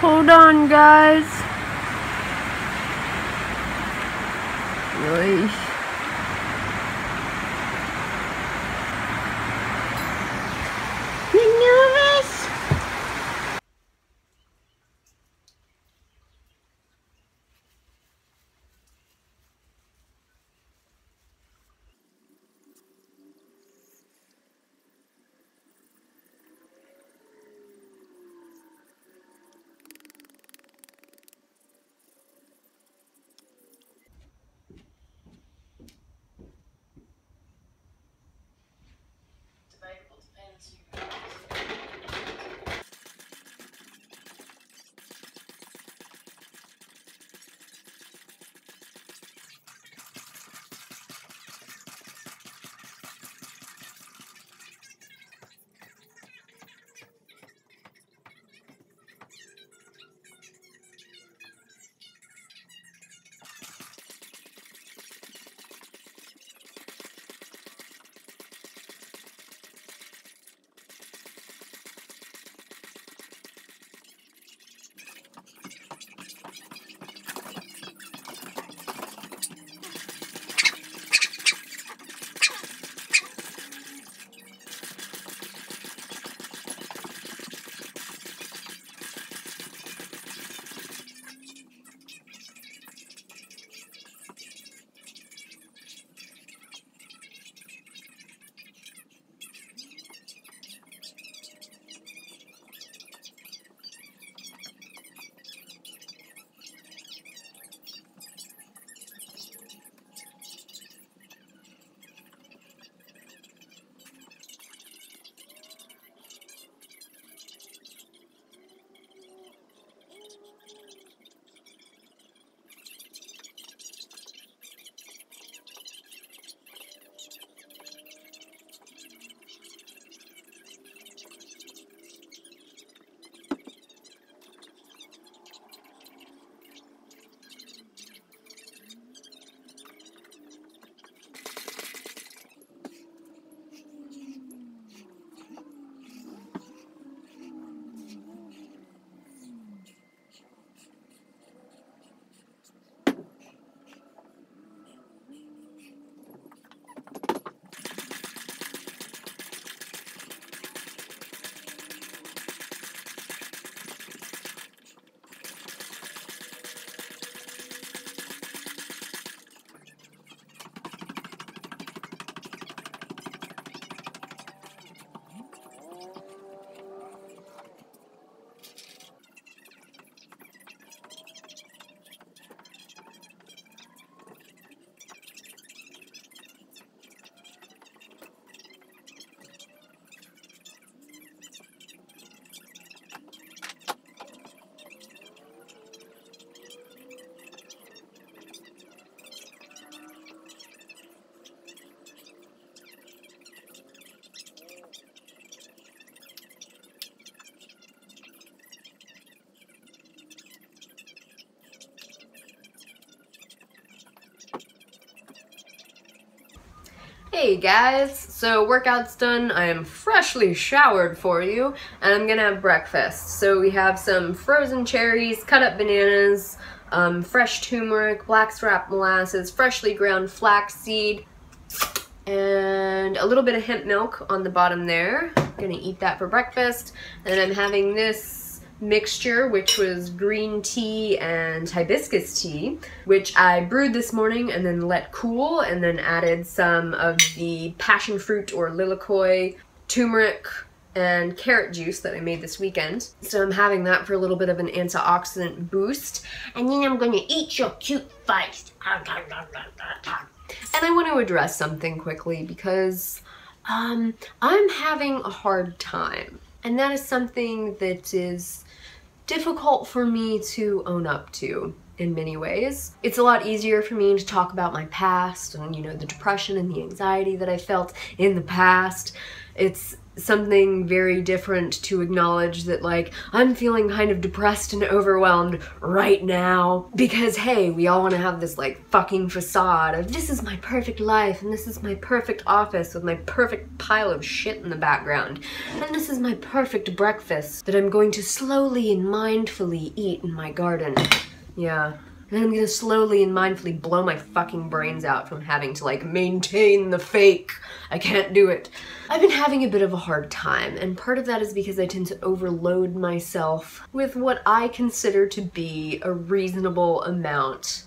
Hold on, guys. Nice. You nervous? Hey guys, so workout's done. I am freshly showered for you, and I'm gonna have breakfast. So we have some frozen cherries, cut up bananas, fresh turmeric, blackstrap molasses, freshly ground flaxseed, and a little bit of hemp milk on the bottom there. I'm gonna eat that for breakfast. And I'm having this mixture, which was green tea and hibiscus tea, which I brewed this morning and then let cool, and then added some of the passion fruit or lilikoi, turmeric, and carrot juice that I made this weekend. So I'm having that for a little bit of an antioxidant boost, and then I'm gonna eat your cute face. And I want to address something quickly because I'm having a hard time, and that is something that is difficult for me to own up to in many ways. It's a lot easier for me to talk about my past and, you know, the depression and the anxiety that I felt in the past. It's something very different to acknowledge that, like, I'm feeling kind of depressed and overwhelmed right now because, hey, we all want to have this, like, fucking facade of this is my perfect life and this is my perfect office with my perfect pile of shit in the background and this is my perfect breakfast that I'm going to slowly and mindfully eat in my garden. Yeah. And I'm gonna slowly and mindfully blow my fucking brains out from having to, like, maintain the fake. I can't do it. I've been having a bit of a hard time, and part of that is because I tend to overload myself with what I consider to be a reasonable amount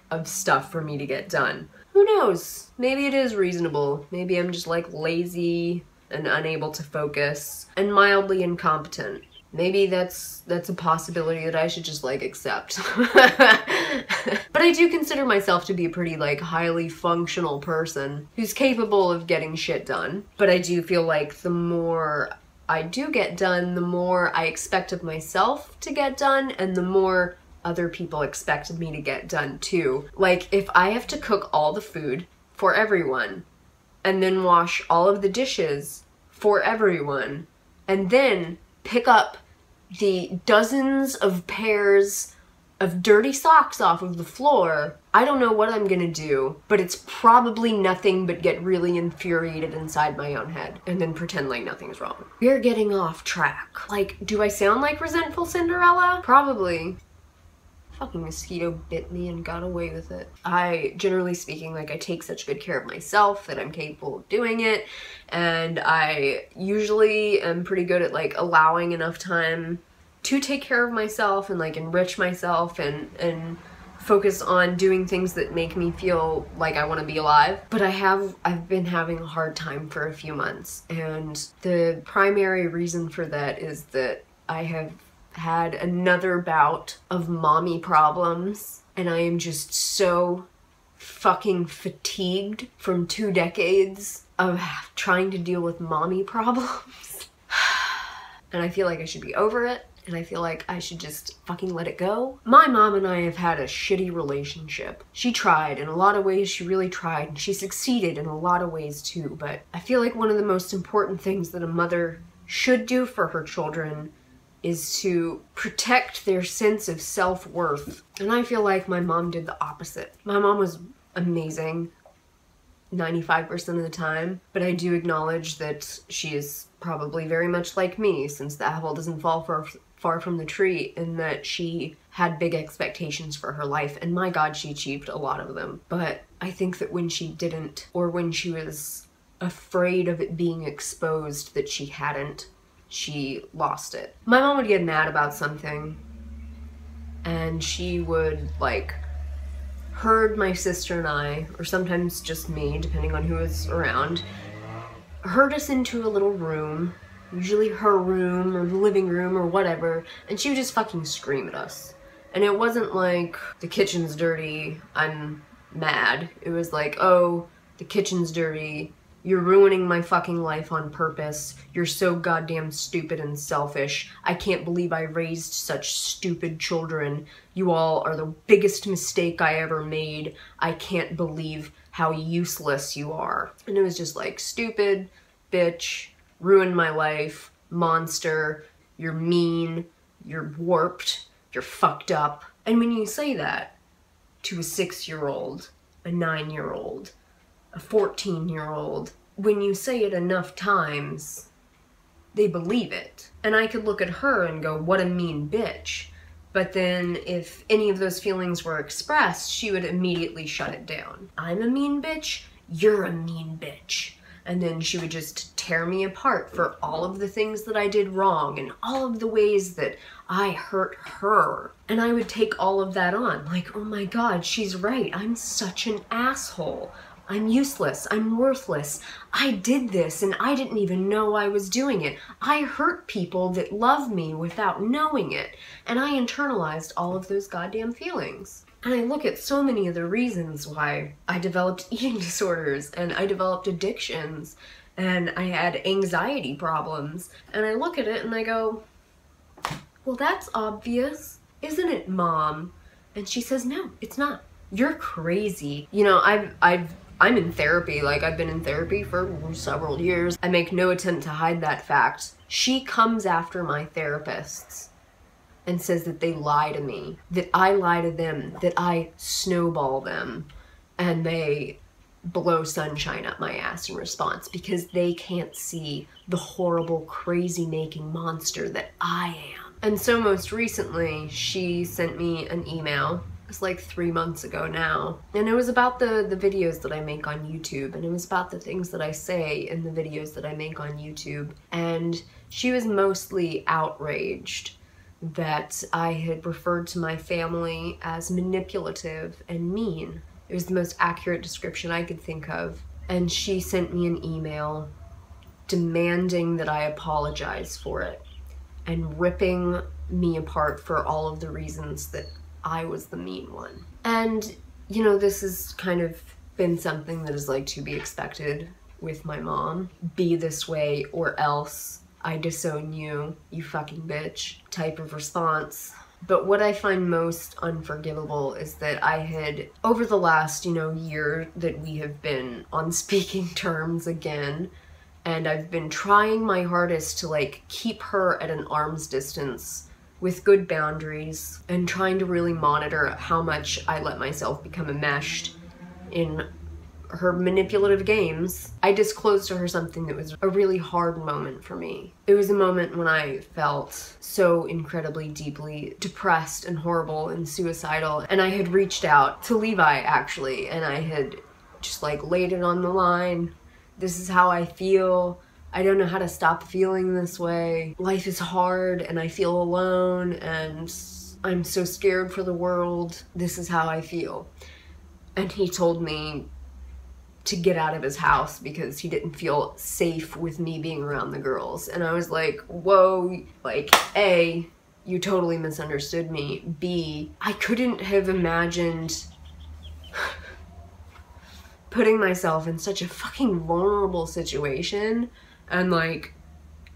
of stuff for me to get done. Who knows? Maybe it is reasonable. Maybe I'm just, like, lazy and unable to focus and mildly incompetent. Maybe that's a possibility that I should just, like, accept. But I do consider myself to be a pretty, like, highly functional person who's capable of getting shit done. But I do feel like the more I do get done, the more I expect of myself to get done, and the more other people expect of me to get done too. Like, if I have to cook all the food for everyone, and then wash all of the dishes for everyone, and then pick up the dozens of pairs of dirty socks off of the floor, I don't know what I'm gonna do, but it's probably nothing but get really infuriated inside my own head and then pretend like nothing's wrong. We're getting off track. Like, do I sound like resentful Cinderella? Probably. Fucking mosquito bit me and got away with it. I, generally speaking, like, I take such good care of myself that I'm capable of doing it, and I usually am pretty good at, like, allowing enough time to take care of myself and, like, enrich myself and focus on doing things that make me feel like I want to be alive. But I've been having a hard time for a few months, and the primary reason for that is that I have had another bout of mommy problems, and I am just so fucking fatigued from 2 decades of trying to deal with mommy problems. And I feel like I should be over it, and I feel like I should just fucking let it go. My mom and I have had a shitty relationship. She tried, in a lot of ways she really tried, and she succeeded in a lot of ways too, but I feel like one of the most important things that a mother should do for her children is to protect their sense of self-worth. And I feel like my mom did the opposite. My mom was amazing 95% of the time, but I do acknowledge that she is probably very much like me, since the apple doesn't fall far from the tree, in that she had big expectations for her life, and my God, she achieved a lot of them. But I think that when she didn't, or when she was afraid of it being exposed that she hadn't, she lost it. My mom would get mad about something, and she would, like, herd my sister and I, or sometimes just me, depending on who was around, herd us into a little room, usually her room or the living room or whatever, and she would just fucking scream at us. And it wasn't like, the kitchen's dirty, I'm mad. It was like, oh, the kitchen's dirty, you're ruining my fucking life on purpose. You're so goddamn stupid and selfish. I can't believe I raised such stupid children. You all are the biggest mistake I ever made. I can't believe how useless you are. And it was just like, stupid, bitch, ruined my life, monster, you're mean, you're warped, you're fucked up. And when you say that to a 6-year-old, a 9-year-old, a 14-year-old, when you say it enough times, they believe it. And I could look at her and go, what a mean bitch. But then if any of those feelings were expressed, she would immediately shut it down. I'm a mean bitch, you're a mean bitch. And then she would just tear me apart for all of the things that I did wrong and all of the ways that I hurt her. And I would take all of that on, like, oh my God, she's right, I'm such an asshole. I'm useless, I'm worthless, I did this and I didn't even know I was doing it. I hurt people that love me without knowing it. And I internalized all of those goddamn feelings. And I look at so many of the reasons why I developed eating disorders and I developed addictions and I had anxiety problems. And I look at it and I go, well, that's obvious, isn't it, Mom? And she says, no, it's not. You're crazy. You know, I'm in therapy, like I've been in therapy for several years. I make no attempt to hide that fact. She comes after my therapists and says that they lie to me, that I lie to them, that I snowball them, and they blow sunshine up my ass in response because they can't see the horrible, crazy-making monster that I am. And so most recently, she sent me an email. It's like 3 months ago now. And it was about the videos that I make on YouTube, and it was about the things that I say in the videos that I make on YouTube. And she was mostly outraged that I had referred to my family as manipulative and mean. It was the most accurate description I could think of. And she sent me an email demanding that I apologize for it and ripping me apart for all of the reasons that I was the mean one. And, you know, this has kind of been something that is like to be expected with my mom. Be this way or else I disown you, you fucking bitch, type of response. But what I find most unforgivable is that I had, over the last, you know, year that we have been on speaking terms again, and I've been trying my hardest to like keep her at an arm's distance with good boundaries and trying to really monitor how much I let myself become enmeshed in her manipulative games. I disclosed to her something that was a really hard moment for me. It was a moment when I felt so incredibly deeply depressed and horrible and suicidal, and I had reached out to Levi actually, and I had just like laid it on the line. This is how I feel. I don't know how to stop feeling this way. Life is hard and I feel alone and I'm so scared for the world. This is how I feel. And he told me to get out of his house because he didn't feel safe with me being around the girls. And I was like, whoa, like, A, you totally misunderstood me. B, I couldn't have imagined putting myself in such a fucking vulnerable situation, and like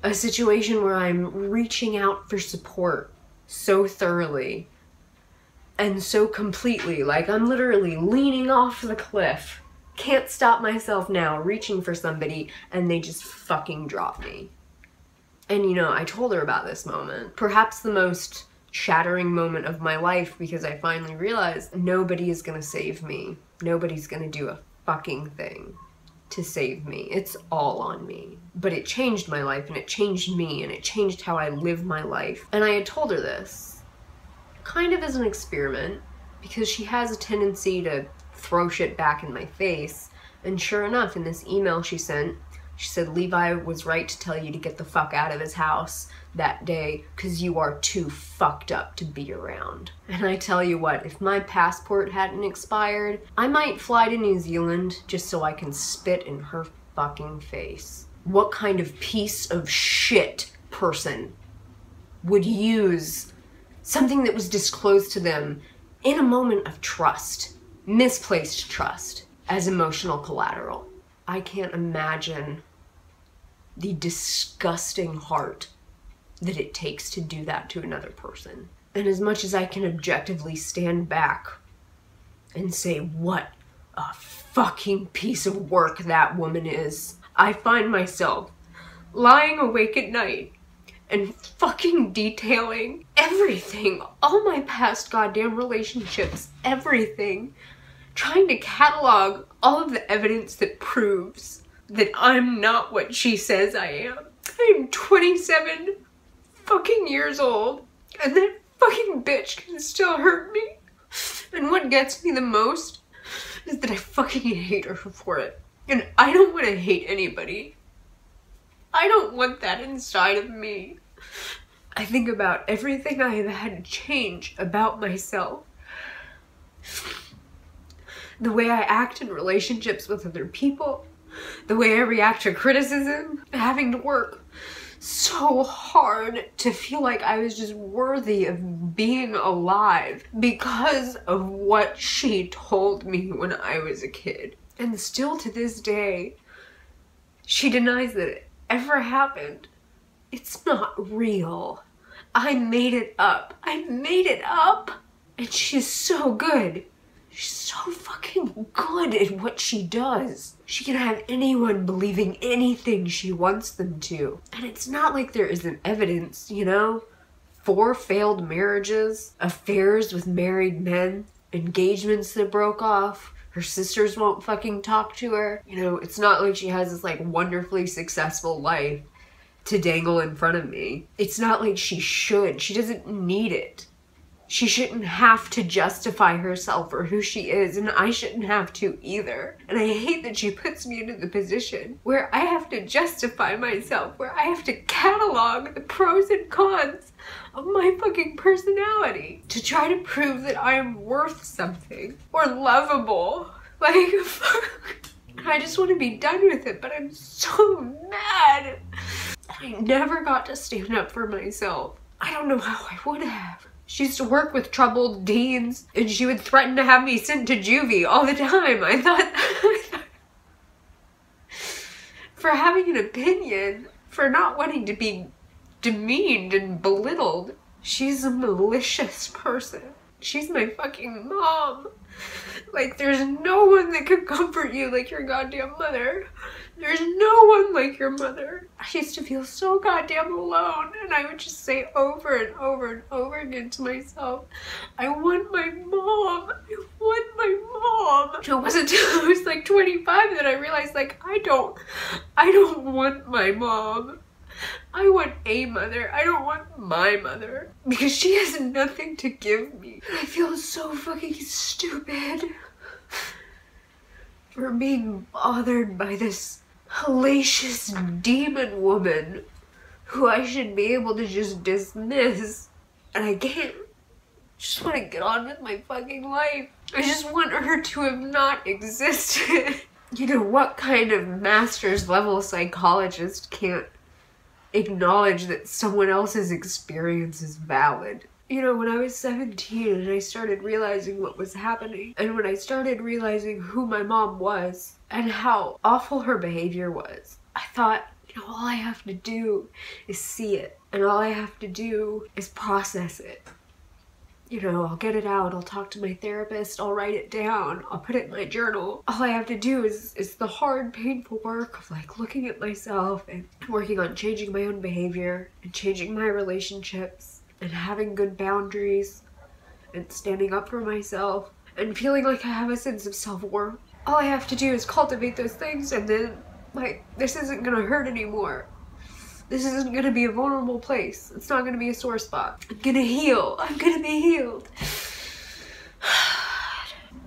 a situation where I'm reaching out for support so thoroughly and so completely, like I'm literally leaning off the cliff, can't stop myself now, reaching for somebody, and they just fucking drop me. And you know, I told her about this moment, perhaps the most shattering moment of my life, because I finally realized nobody is gonna save me. Nobody's gonna do a fucking thing to save me. It's all on me. But it changed my life, and it changed me, and it changed how I live my life. And I had told her this kind of as an experiment, because she has a tendency to throw shit back in my face. And sure enough, in this email she sent, she said, Levi was right to tell you to get the fuck out of his house that day because you are too fucked up to be around. And I tell you what, if my passport hadn't expired, I might fly to New Zealand just so I can spit in her fucking face. What kind of piece of shit person would use something that was disclosed to them in a moment of trust, misplaced trust, as emotional collateral? I can't imagine the disgusting heart that it takes to do that to another person. And as much as I can objectively stand back and say what a fucking piece of work that woman is, I find myself lying awake at night and fucking detailing everything, all my past goddamn relationships, everything, trying to catalog all of the evidence that proves that I'm not what she says I am. I'm 27 fucking years old, and that fucking bitch can still hurt me. And what gets me the most is that I fucking hate her for it. And I don't want to hate anybody. I don't want that inside of me. I think about everything I have had to change about myself. The way I act in relationships with other people, the way I react to criticism, having to work so hard to feel like I was just worthy of being alive because of what she told me when I was a kid. And still to this day, she denies that it ever happened. It's not real. I made it up. I made it up. And she's so good. She's so fucking good at what she does. She can have anyone believing anything she wants them to. And it's not like there isn't evidence, you know? 4 failed marriages, affairs with married men, engagements that broke off. Her sisters won't fucking talk to her. You know, it's not like she has this like wonderfully successful life to dangle in front of me. It's not like she should. She doesn't need it. She shouldn't have to justify herself or who she is, and I shouldn't have to either. And I hate that she puts me into the position where I have to justify myself, where I have to catalog the pros and cons of my fucking personality to try to prove that I am worth something or lovable. Like, I just want to be done with it, but I'm so mad. I never got to stand up for myself. I don't know how I would have. She used to work with troubled teens, and she would threaten to have me sent to juvie all the time. I thought for having an opinion, for not wanting to be demeaned and belittled. She's a malicious person. She's my fucking mom. Like, there's no one that could comfort you like your goddamn mother. There's no one like your mother. I used to feel so goddamn alone, and I would just say over and over and over again to myself, I want my mom. I want my mom. It wasn't until I was like 25 that I realized, like, I don't want my mom. I want a mother. I don't want my mother. Because she has nothing to give me. I feel so fucking stupid for being bothered by this hellacious demon woman who I should be able to just dismiss. And I can't. I just want to get on with my fucking life. I just want her to have not existed. You know, what kind of master's level psychologist can't acknowledge that someone else's experience is valid? You know, when I was 17 and I started realizing what was happening, and when I started realizing who my mom was and how awful her behavior was, I thought, you know, all I have to do is see it, and all I have to do is process it. You know, I'll get it out, I'll talk to my therapist, I'll write it down, I'll put it in my journal. All I have to do is the hard, painful work of like looking at myself and working on changing my own behavior and changing my relationships and having good boundaries and standing up for myself and feeling like I have a sense of self-worth. All I have to do is cultivate those things, and then, like, this isn't gonna hurt anymore. This isn't gonna be a vulnerable place. It's not gonna be a sore spot. I'm gonna heal. I'm gonna be healed.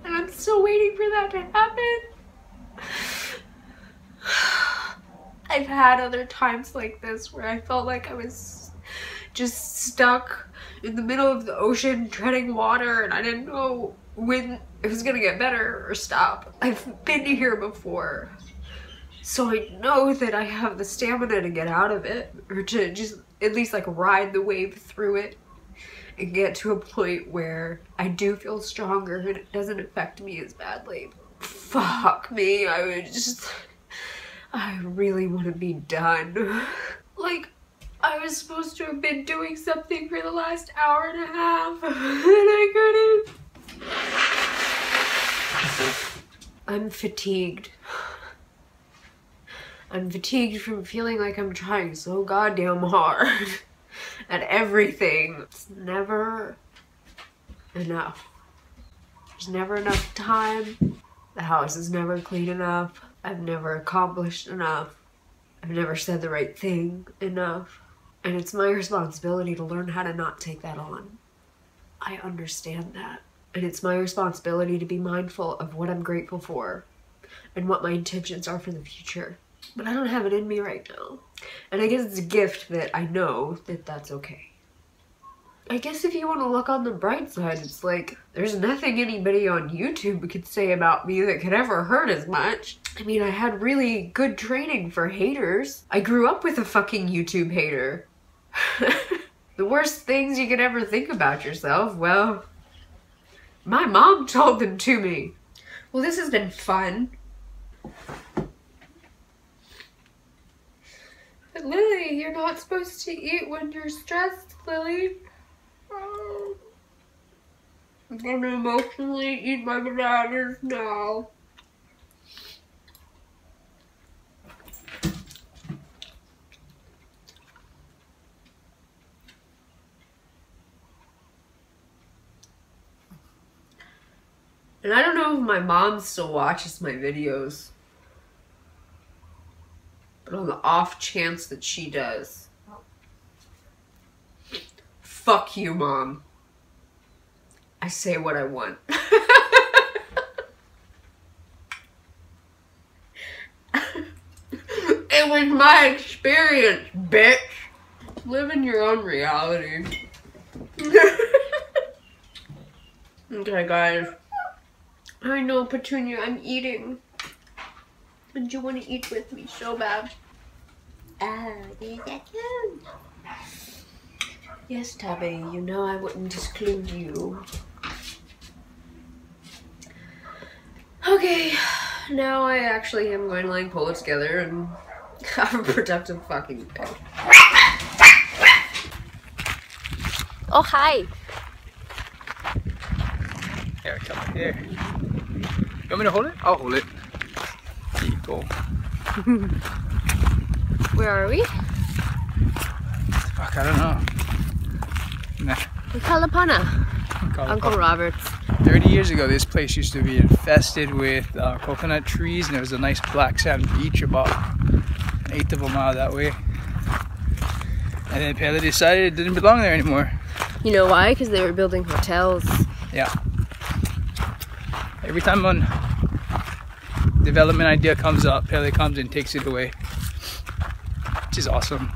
And I'm still waiting for that to happen. I've had other times like this where I felt like I was just stuck in the middle of the ocean treading water, and I didn't know when it was gonna get better or stop. I've been here before. So I know that I have the stamina to get out of it, or to just at least like ride the wave through it and get to a point where I do feel stronger and it doesn't affect me as badly. Fuck me, I really want to be done. Like, I was supposed to have been doing something for the last hour and a half, and I couldn't. I'm fatigued. I'm fatigued from feeling like I'm trying so goddamn hard at everything. It's never enough. There's never enough time. The house is never clean enough. I've never accomplished enough. I've never said the right thing enough. And it's my responsibility to learn how to not take that on. I understand that. And it's my responsibility to be mindful of what I'm grateful for and what my intentions are for the future. But I don't have it in me right now. And I guess it's a gift that I know that that's okay. I guess if you want to look on the bright side, it's like, there's nothing anybody on YouTube could say about me that could ever hurt as much. I mean, I had really good training for haters. I grew up with a fucking YouTube hater. The worst things you could ever think about yourself, well, my mom told them to me. Well, this has been fun. But Lily, you're not supposed to eat when you're stressed, Lily. I'm gonna emotionally eat my bananas now. And I don't know if my mom still watches my videos, but on the off chance that she does, fuck you, Mom. I say what I want. It was my experience, bitch. Live in your own reality. Okay, guys. I know, Petunia, I'm eating. And you want to eat with me so bad. Yes, Tabby, you know I wouldn't exclude you. Okay, now I actually am going to like pull it together and have a productive fucking day. Oh, hi. Here, come here. You want me to hold it? I'll hold it. There you go. Where are we? Fuck, I don't know. Nah. We call upon Uncle Robert's. 30 years ago, this place used to be infested with coconut trees, and there was a nice black sand beach about 1/8 of a mile that way. And then Pele decided it didn't belong there anymore. You know why? Because they were building hotels. Yeah. Every time one development idea comes up, Pele comes and takes it away, which is awesome.